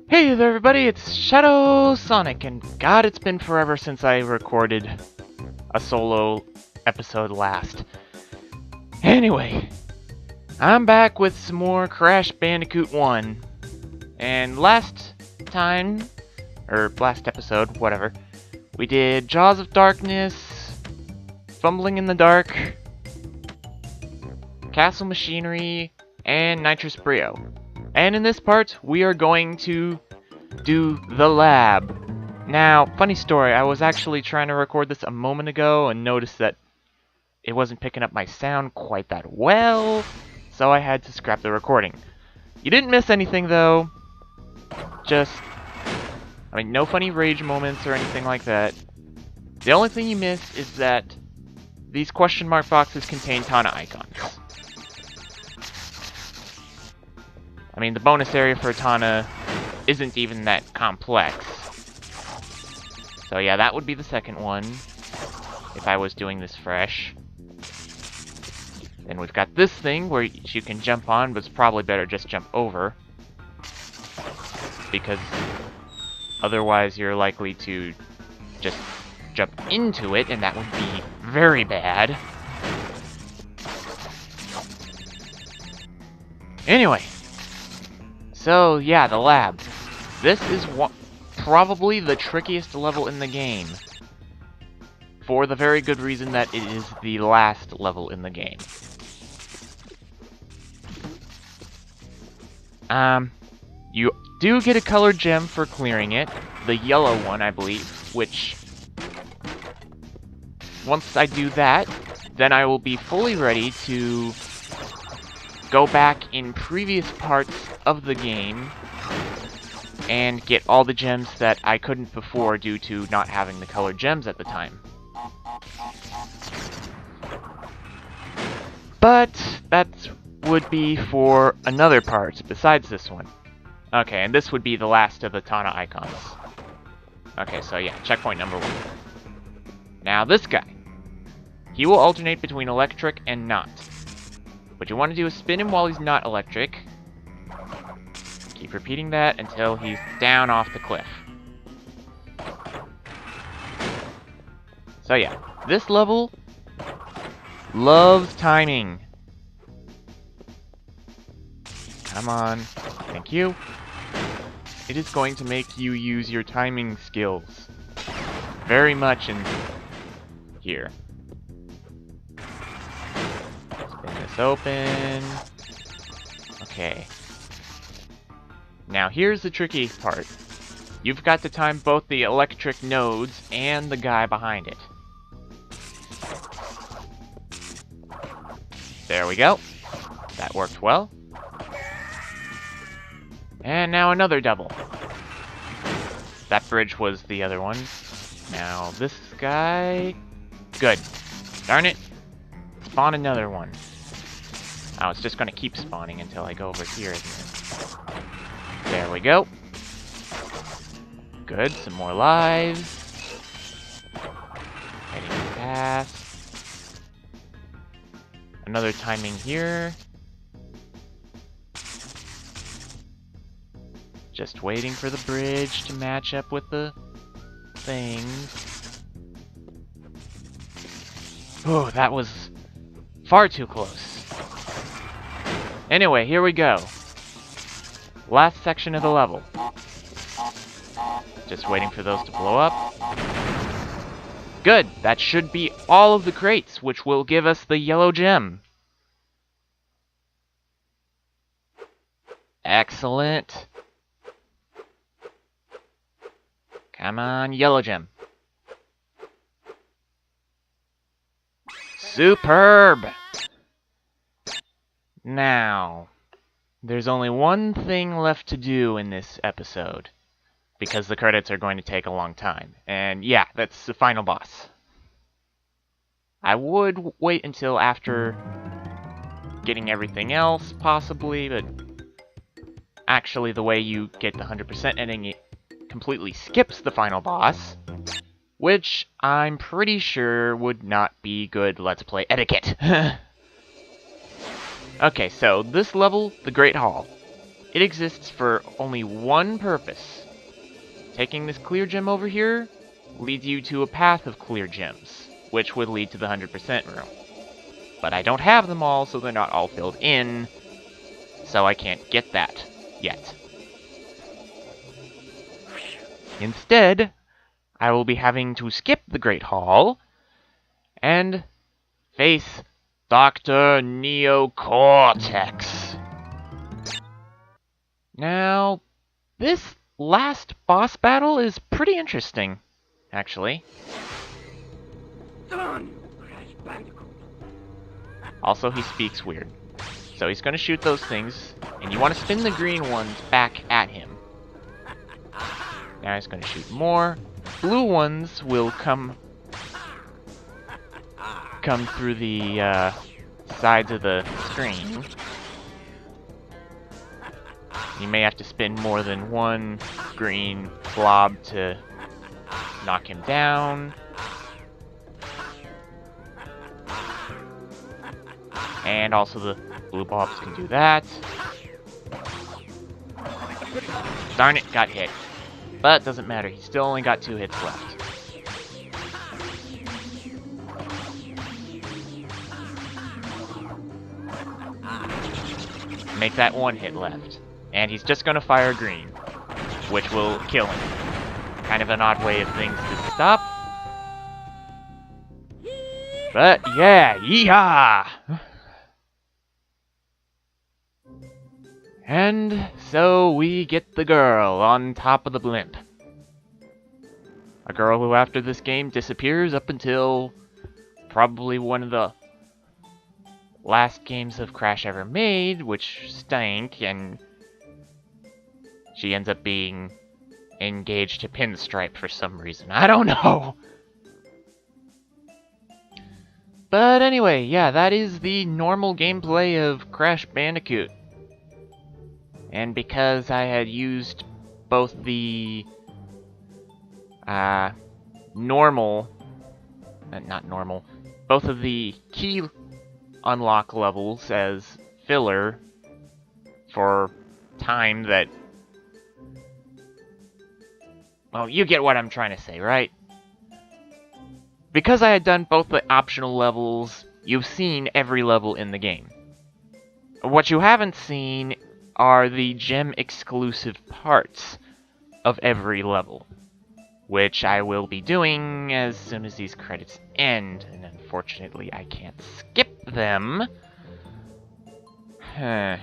Hey there everybody, it's ShadwSonic, and God, it's been forever since I recorded a solo episode last. Anyway, I'm back with some more Crash Bandicoot 1. And last time, or last episode, whatever, we did Jaws of Darkness, Fumbling in the Dark, Castle Machinery, and Nitrous Brio. And in this part, we are going to do the lab. Now, funny story, I was actually trying to record this a moment ago and noticed that it wasn't picking up my sound quite that well, so I had to scrap the recording. You didn't miss anything though. No funny rage moments or anything like that. The only thing you missed is that these question mark boxes contain Tana icons. The bonus area for Tana isn't even that complex. So yeah, that would be the second one, if I was doing this fresh. Then we've got this thing where you can jump on, but it's probably better just jump over. Because otherwise you're likely to just jump into it, and that would be very bad. Anyway. So, yeah, the lab. This is probably the trickiest level in the game. For the very good reason that it is the last level in the game. You do get a colored gem for clearing it. The yellow one, I believe, which... once I do that, then I will be fully ready to go back in previous parts of the game and get all the gems that I couldn't before due to not having the colored gems at the time. But that would be for another part besides this one. Okay, and this would be the last of the Tana icons. Okay, so yeah, checkpoint number 1. Now this guy. He will alternate between electric and not. What you want to do is spin him while he's not electric. Keep repeating that until he's down off the cliff. So yeah, this level loves timing. Come on. Thank you. It is going to make you use your timing skills very much in here. Spin this open. Okay. Now here's the tricky part. You've got to time both the electric nodes and the guy behind it. There we go. That worked well. And now another double. That bridge was the other one. Now this guy... Good. Darn it. Spawn another one. Oh, it's just gonna keep spawning until I go over here. There we go. Good, some more lives. Heading past. Another timing here. Just waiting for the bridge to match up with the things. Oh, that was far too close. Anyway, here we go. Last section of the level. Just waiting for those to blow up. Good! That should be all of the crates, which will give us the yellow gem. Excellent. Come on, yellow gem. Superb! Now, there's only one thing left to do in this episode, because the credits are going to take a long time. And yeah, that's the final boss. I would wait until after getting everything else, possibly, but actually the way you get the 100% ending, it completely skips the final boss, which I'm pretty sure would not be good Let's Play etiquette. Okay, so this level, the Great Hall. It exists for only one purpose. Taking this clear gem over here leads you to a path of clear gems, which would lead to the 100% room. But I don't have them all, so they're not all filled in, so I can't get that yet. Instead, I will be having to skip the Great Hall and face Dr. Neo Cortex. Now, this last boss battle is pretty interesting, actually. Also, he speaks weird. So he's going to shoot those things, and you want to spin the green ones back at him. Now he's going to shoot more. Blue ones will come through the sides of the screen. You may have to spin more than one green blob to knock him down. And also the blue blobs can do that. Darn it, got hit. But doesn't matter, he still only got 2 hits left. Make that 1 hit left. And he's just gonna fire green, which will kill him. Kind of an odd way of things to stop. But yeah, yeehaw! And so we get the girl on top of the blimp. A girl who after this game disappears up until probably one of the last games of Crash ever made, which stank, and she ends up being engaged to Pinstripe for some reason. I don't know! But anyway, yeah, that is the normal gameplay of Crash Bandicoot. And because I had used both the both of the key unlock levels as filler for time that, well, you get what I'm trying to say, right? Because I had done both the optional levels, you've seen every level in the game. What you haven't seen are the gem-exclusive parts of every level, which I will be doing as soon as these credits end, and unfortunately I can't skip them. In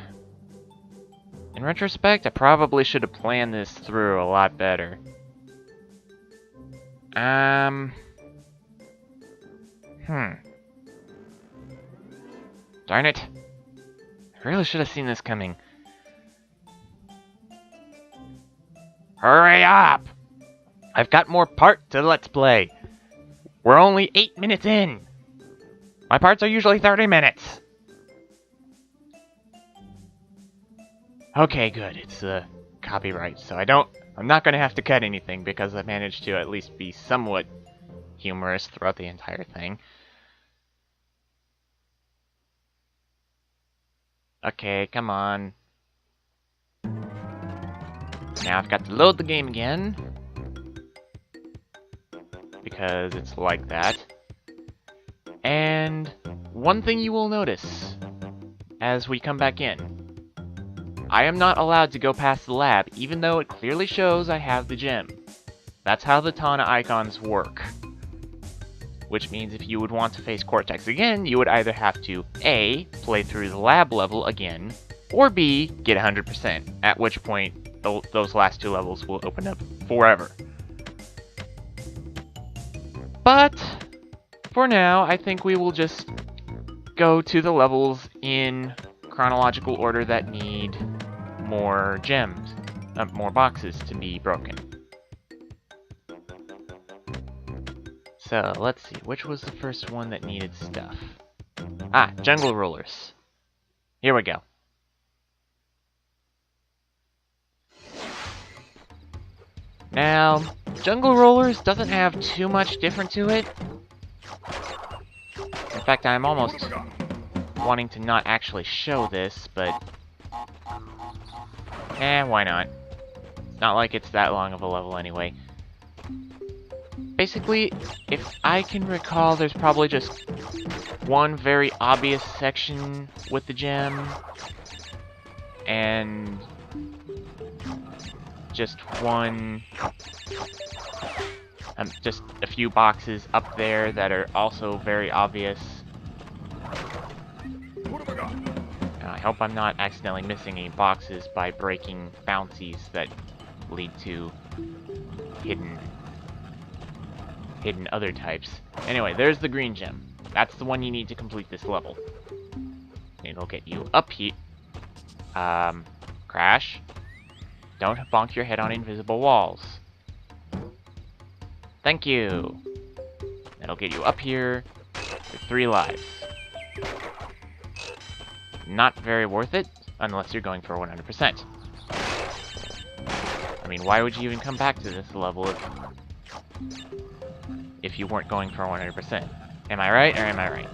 retrospect, I probably should have planned this through a lot better. Darn it. I really should have seen this coming. Hurry up! I've got more part to Let's Play. We're only 8 minutes in. My parts are usually 30 minutes. Okay, good. It's copyright, so I'm not going to have to cut anything because I managed to at least be somewhat humorous throughout the entire thing. Okay, come on. Now I've got to load the game again, because it's like that. And one thing you will notice as we come back in, I am not allowed to go past the lab, even though it clearly shows I have the gem. That's how the Tana icons work. Which means if you would want to face Cortex again, you would either have to A, play through the lab level again, or B, get 100%, at which point those last 2 levels will open up forever. But for now, I think we will just go to the levels in chronological order that need more gems, more boxes to be broken. So, let's see, which was the first one that needed stuff? Ah, jungle rollers. Here we go. Now, jungle rollers doesn't have too much different to it. In fact, I'm almost wanting to not actually show this, but Why not? It's not like it's that long of a level anyway. Basically, if I can recall, there's probably just one very obvious section with the gem, and just just a few boxes up there that are also very obvious. And I hope I'm not accidentally missing any boxes by breaking bouncies that lead to hidden other types. Anyway, there's the green gem. That's the one you need to complete this level. It'll get you up here. Crash. Don't bonk your head on invisible walls. Thank you. That'll get you up here with 3 lives. Not very worth it, unless you're going for 100%. I mean, why would you even come back to this level if you weren't going for 100%? Am I right, or am I right?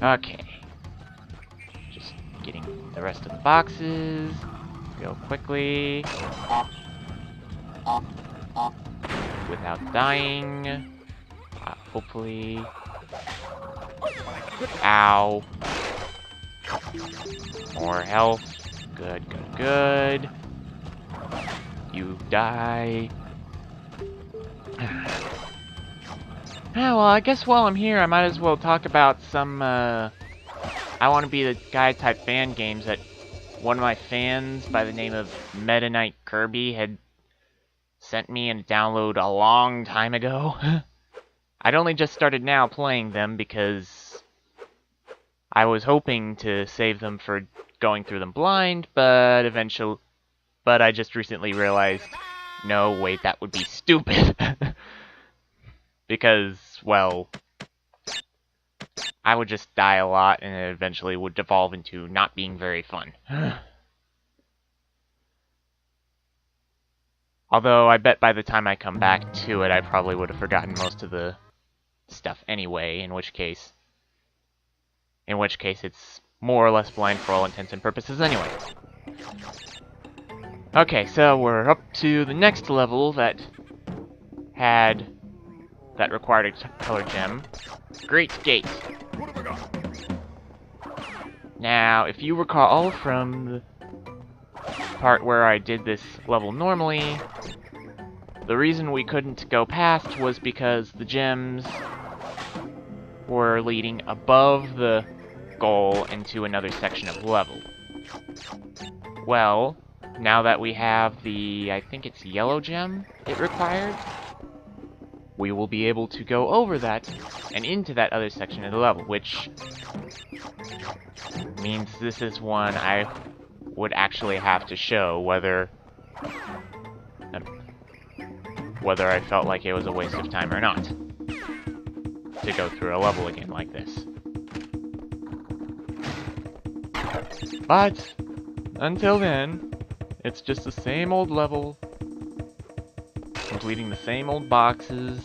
Okay. Just getting the rest of the boxes real quickly. Without dying. Hopefully. Ow. More health. Good, good, good. You die. Well, I guess while I'm here, I might as well talk about some, I Want to Be the Guy type fan games that one of my fans by the name of Meta Knight Kirby had sent me in a download a long time ago. I'd only just started now playing them because I was hoping to save them for going through them blind, but I just recently realized, no, wait, that would be stupid. Because, well, I would just die a lot, and it eventually would devolve into not being very fun. Although, I bet by the time I come back to it, I probably would have forgotten most of the stuff anyway, in which case it's more or less blind for all intents and purposes anyway. Okay, so we're up to the next level that required a color gem. Great Gate. Now, if you recall from the part where I did this level normally, the reason we couldn't go past was because the gems were leading above the goal into another section of level. Well, now that we have the, I think it's yellow gem it required, we will be able to go over that and into that other section of the level, which means this is one I would actually have to show whether I felt like it was a waste of time or not to go through a level again like this. But until then, it's just the same old level, completing the same old boxes,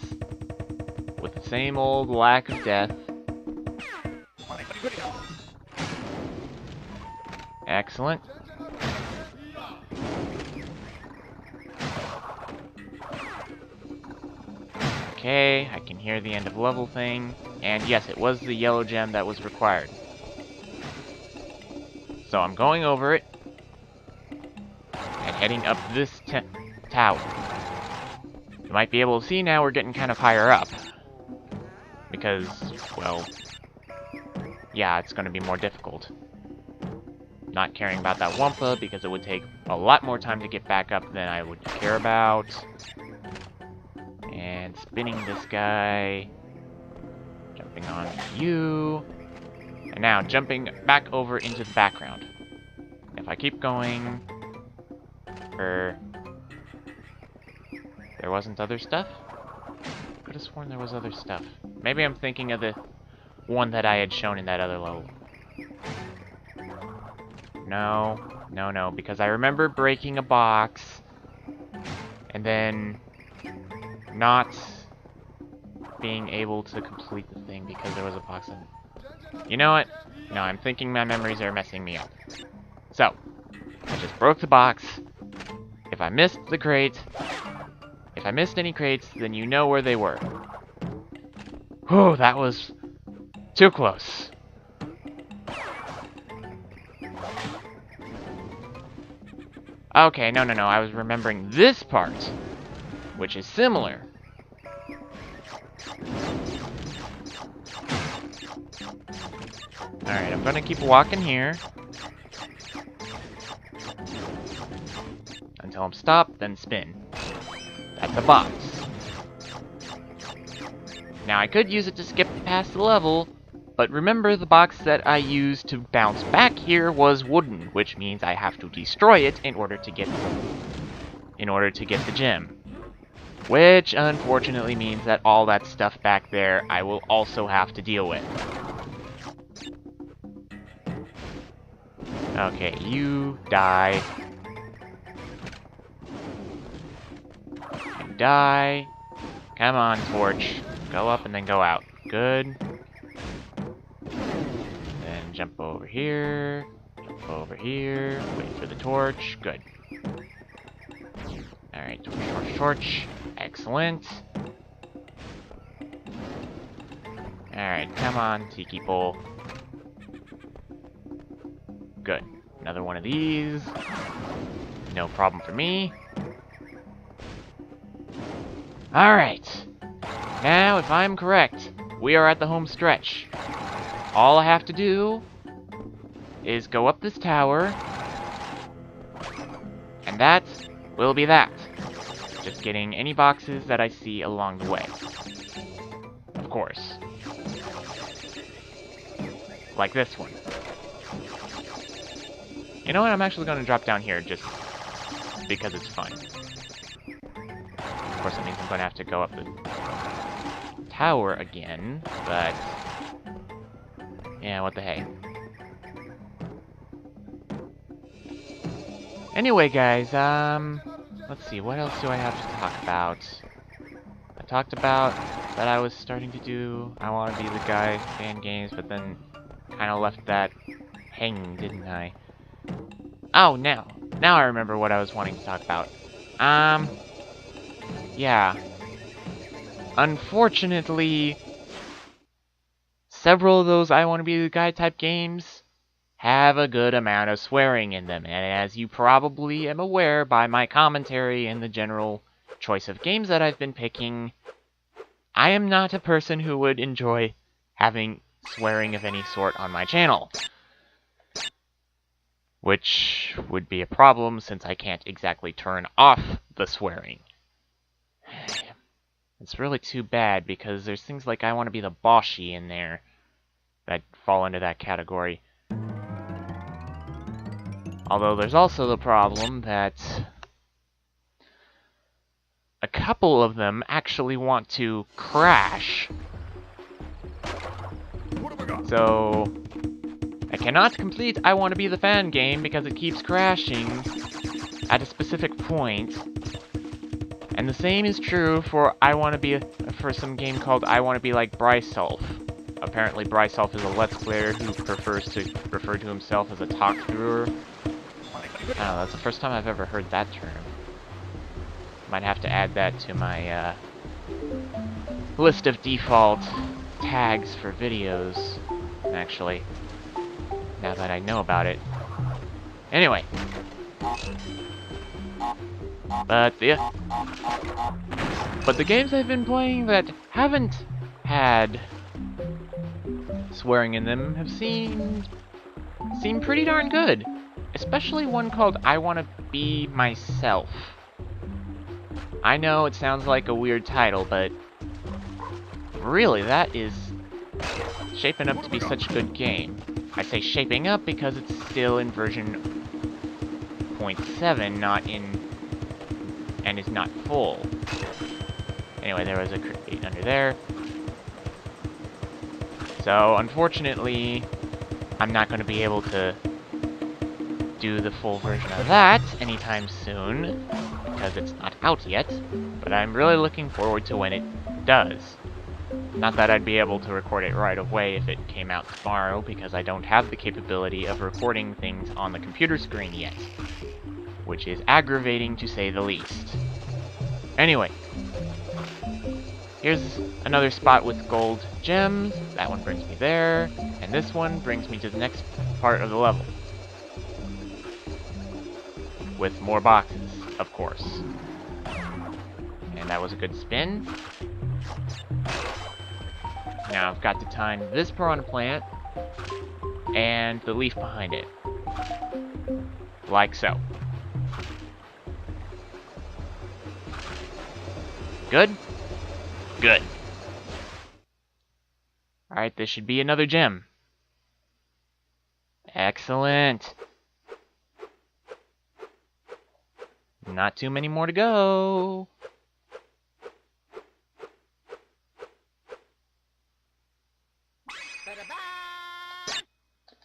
with the same old lack of death. Excellent. Okay, I can hear the end of level thing, and yes, it was the yellow gem that was required. So I'm going over it, and heading up this tower. You might be able to see now we're getting kind of higher up. Because, well, yeah, it's going to be more difficult. Not caring about that Wumpa, because it would take a lot more time to get back up than I would care about. And spinning this guy. Jumping on you. And now jumping back over into the background. If I keep going... There wasn't other stuff? Could have sworn there was other stuff. Maybe I'm thinking of the one that I had shown in that other level. No, because I remember breaking a box and then not being able to complete the thing because there was a box in it. You know what? No, I'm thinking my memories are messing me up. So, I just broke the box. If I missed the crate, if I missed any crates, then you know where they were. Whew, that was too close. Okay, no, I was remembering this part, which is similar. Alright, I'm gonna keep walking here until I'm stopped, then spin. That's a box. Now, I could use it to skip past the level, but remember the box that I used to bounce back here was wooden, which means I have to destroy it in order to get the gem. Which, unfortunately, means that all that stuff back there I will also have to deal with. Okay, you die. You die. Come on, torch. Go up and then go out. Good. Then jump over here. Jump over here. Wait for the torch. Good. Alright, torch. Excellent. Alright, come on, tiki pole. Good. Another one of these. No problem for me. Alright. Now, if I'm correct, we are at the home stretch. All I have to do is go up this tower, and that will be that. Just getting any boxes that I see along the way. Of course. Like this one. You know what? I'm actually going to drop down here just because it's fun. Of course, that means I'm going to have to go up the tower again, but yeah, what the hey. Anyway, guys, let's see, what else do I have to talk about? I talked about that I was starting to do I Want to Be the Guy fan games, but then kind of left that hanging, didn't I? Oh, now I remember what I was wanting to talk about. Yeah. Unfortunately, several of those I Want to Be the Guy type games have a good amount of swearing in them, and as you probably am aware by my commentary and the general choice of games that I've been picking, I am not a person who would enjoy having swearing of any sort on my channel. Which would be a problem since I can't exactly turn off the swearing. It's really too bad because there's things like I Want to Be the Bossy in there that fall into that category. Although there's also the problem that a couple of them actually want to crash. So I cannot complete I Want to Be the Fan game because it keeps crashing at a specific point. And the same is true for for some game called I Want to Be Like Bryself. Apparently Bryself is a Let's Player who prefers to refer to himself as a talk-througher. I don't know, that's the first time I've ever heard that term. Might have to add that to my list of default tags for videos, actually, now that I know about it. Anyway. But the games I've been playing that haven't had swearing in them have seemed pretty darn good. Especially one called I Want to Be Myself. I know it sounds like a weird title, but really, that is shaping up to be such a good game. I say shaping up because it's still in version 0.7, and is not full. Anyway, there was a crate under there. So, unfortunately, I'm not going to be able to do the full version of that anytime soon, because it's not out yet, but I'm really looking forward to when it does. Not that I'd be able to record it right away if it came out tomorrow, because I don't have the capability of recording things on the computer screen yet. Which is aggravating to say the least. Anyway. Here's another spot with gold gems. That one brings me there. And this one brings me to the next part of the level. With more boxes, of course. And that was a good spin. Now I've got to time this piranha plant and the leaf behind it. Like so. Good? Good. Alright, this should be another gem. Excellent. Not too many more to go.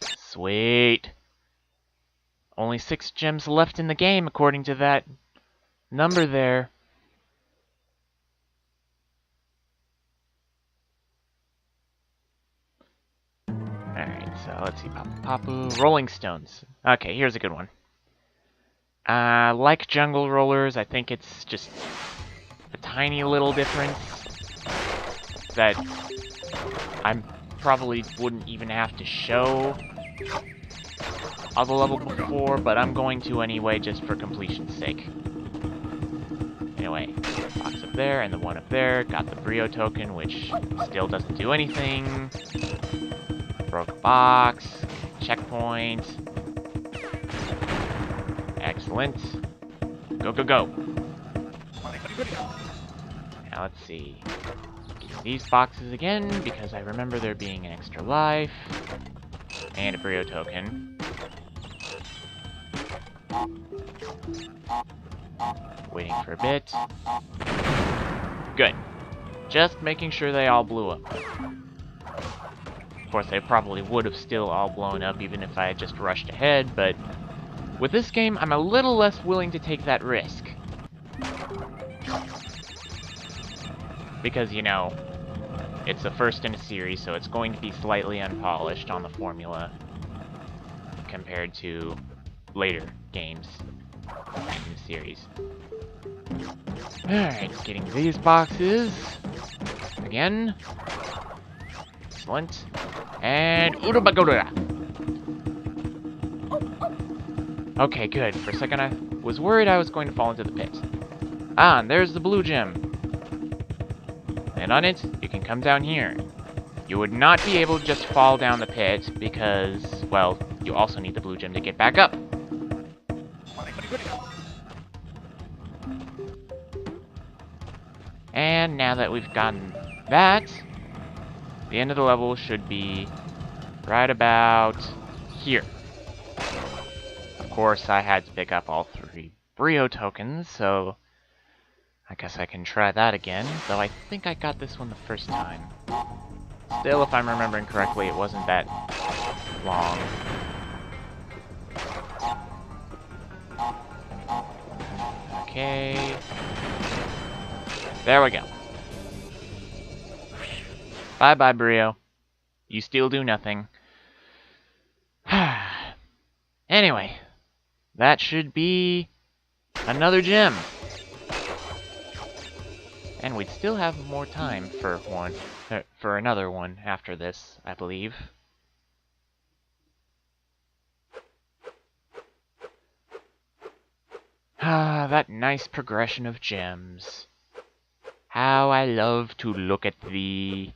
Sweet. Only 6 gems left in the game, according to that number there. Alright, so let's see. Papu. Rolling Stones. Okay, here's a good one. Like Jungle Rollers, I think it's just a tiny little difference that I probably wouldn't even have to show on the level before, but I'm going to anyway, just for completion's sake. Anyway, box up there and the one up there. Got the Brio token, which still doesn't do anything. Broke a box. Checkpoint. Excellent. Go, go, go. Now let's see. These boxes again, because I remember there being an extra life. And a Brio token. Waiting for a bit. Good. Just making sure they all blew up. Of course, they probably would have still all blown up even if I had just rushed ahead, but with this game, I'm a little less willing to take that risk. Because, you know, it's the first in a series, so it's going to be slightly unpolished on the formula compared to later games in the series. Alright, getting these boxes. Again. Excellent. And Urubagura. Okay, good. For a second I was worried I was going to fall into the pit. Ah, and there's the blue gem. And on it, you can come down here. You would not be able to just fall down the pit because, well, you also need the blue gem to get back up. And now that we've gotten that, the end of the level should be right about here. Of course, I had to pick up all 3 Brio tokens, so I guess I can try that again, though I think I got this one the first time. Still, if I'm remembering correctly, it wasn't that long. Okay. There we go. Bye-bye, Brio. You still do nothing. Anyway, that should be another gem. And we'd still have more time for another one after this, I believe. Ah, that nice progression of gems. How I love to look at thee.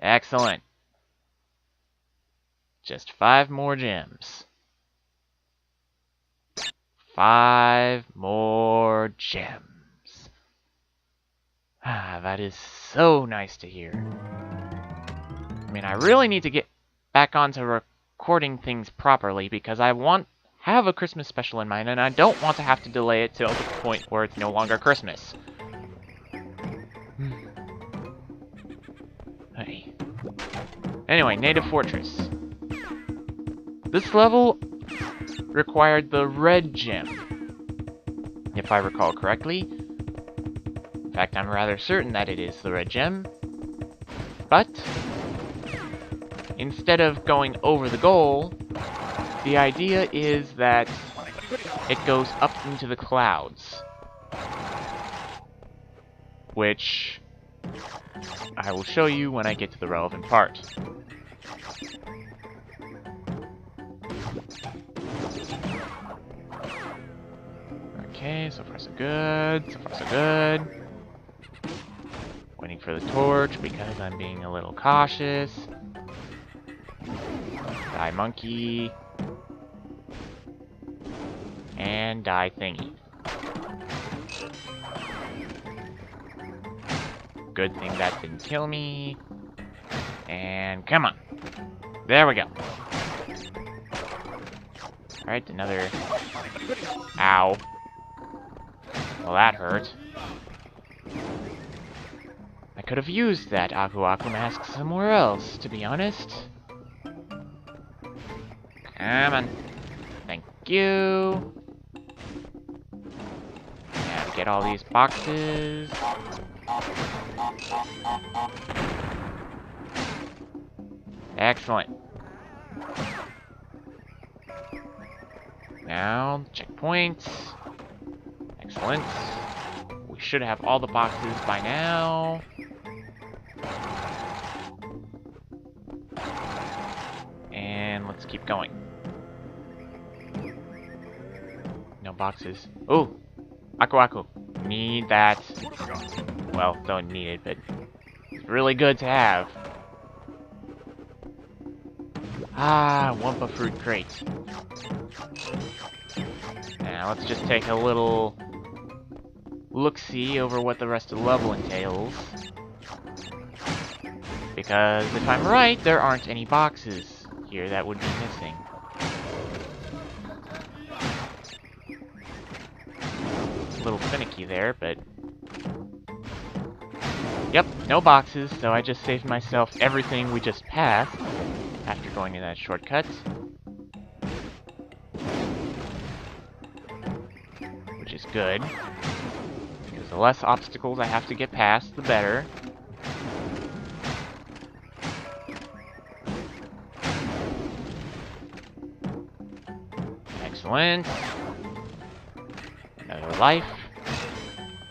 Excellent. Just 5 more gems. 5 more gems. Ah, that is so nice to hear. I mean, I really need to get back onto recording things properly because I have a Christmas special in mind and I don't want to have to delay it till the point where it's no longer Christmas. Hey. Anyway, Native Fortress. This level required the red gem, if I recall correctly. fact, I'm rather certain that it is the red gem. But instead of going over the goal, the idea is that it goes up into the clouds. Which I will show you when I get to the relevant part. Okay, so far so good. So far so good. Waiting for the torch because I'm being a little cautious. Die monkey. And die thingy. Good thing that didn't kill me. And come on. There we go. Alright, another... Ow. Well, that hurt. I could have used that Aku Aku mask somewhere else, to be honest. Come on. Thank you. Now get all these boxes. Excellent. Now, checkpoints. Excellent. We should have all the boxes by now. And let's keep going. No boxes. Ooh! Aku Aku. Need that. Well, don't need it, but it's really good to have. Ah, Wumpa Fruit Crate. Now, let's just take a little look-see over what the rest of the level entails. Because, if I'm right, there aren't any boxes here that would be missing. A little finicky there, but... Yep, no boxes, so I just saved myself everything we just passed after going in that shortcut. Which is good. Because the less obstacles I have to get past, the better. Excellent. Another life.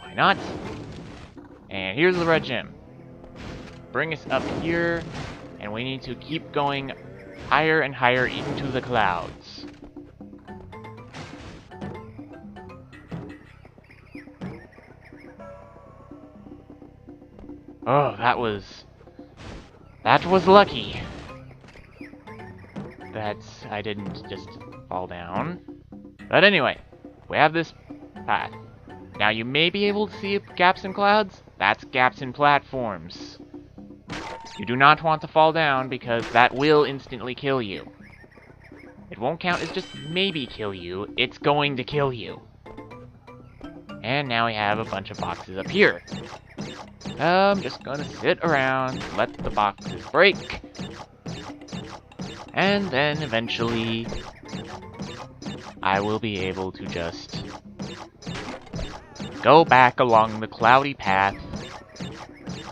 Why not? And here's the red gem. Bring us up here, and we need to keep going higher and higher into the clouds. Oh, that was lucky. That I didn't just fall down. But anyway, we have this path. Now you may be able to see gaps in clouds. That's gaps in platforms. You do not want to fall down because that will instantly kill you. It won't count as just maybe kill you, it's going to kill you. And now we have a bunch of boxes up here. I'm just gonna sit around, let the boxes break. And then eventually, I will be able to just go back along the cloudy path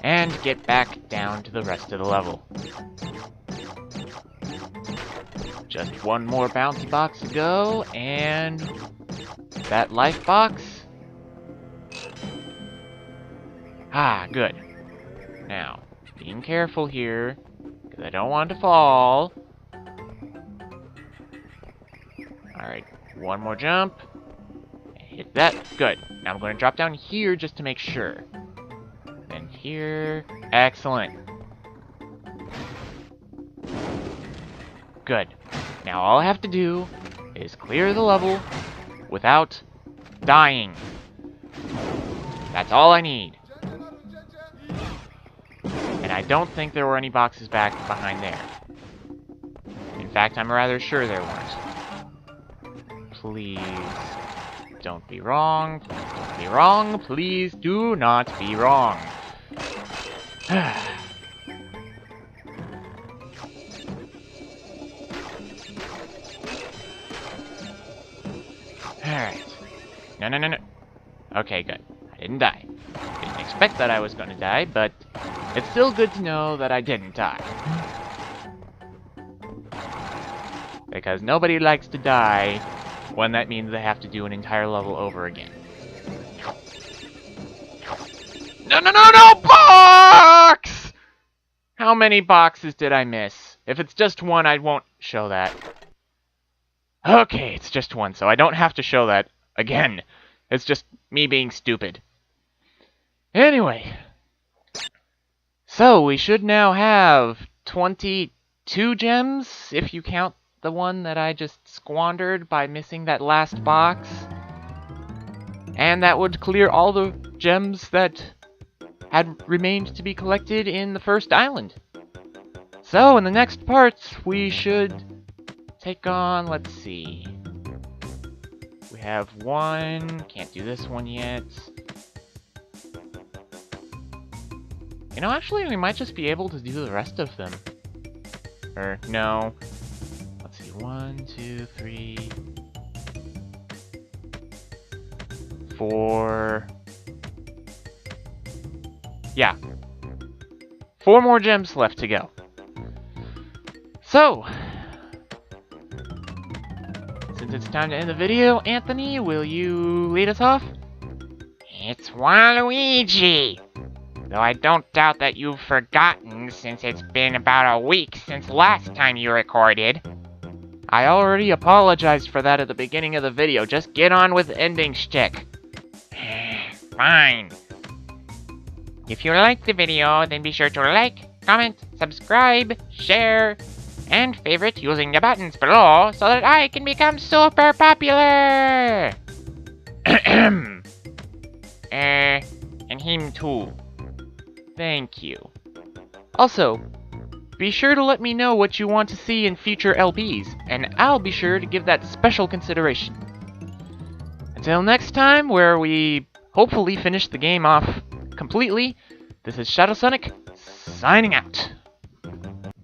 and get back down to the rest of the level. Just one more bouncy box to go, and that life box. Ah, good. Now, being careful here, because I don't want to fall. Alright, one more jump. Hit that. Good. Now I'm going to drop down here just to make sure. Then here. Excellent. Good. Now all I have to do is clear the level without dying. That's all I need. And I don't think there were any boxes back behind there. In fact, I'm rather sure there weren't. Please don't be wrong. Please don't be wrong. Please do not be wrong. Alright. No. Okay, good. I didn't die. Didn't expect that I was going to die, but it's still good to know that I didn't die. Because nobody likes to die when that means they have to do an entire level over again. No, no, no, no! Box! How many boxes did I miss? If it's just one, I won't show that. Okay, it's just one, so I don't have to show that again. It's just me being stupid. Anyway. So, we should now have 22 gems, if you count the one that I just squandered by missing that last box. And that would clear all the gems that had remained to be collected in the first island. So, in the next parts, we should take on, let's see. We have one, can't do this one yet. You know, actually, we might just be able to do the rest of them. Or, no. Let's see, 1, 2, 3, 4. Yeah. 4 more gems left to go. So, since it's time to end the video, Anthony, will you lead us off? It's Waluigi! Though I don't doubt that you've forgotten since it's been about a week since last time you recorded. I already apologized for that at the beginning of the video. Just get on with ending shtick. Fine. If you liked the video, then be sure to like, comment, subscribe, share, and favorite using the buttons below so that I can become super popular! And him too. Thank you. Also, be sure to let me know what you want to see in future LPs, and I'll be sure to give that special consideration. Until next time, where we hopefully finish the game off completely, this is ShadwSonic, signing out.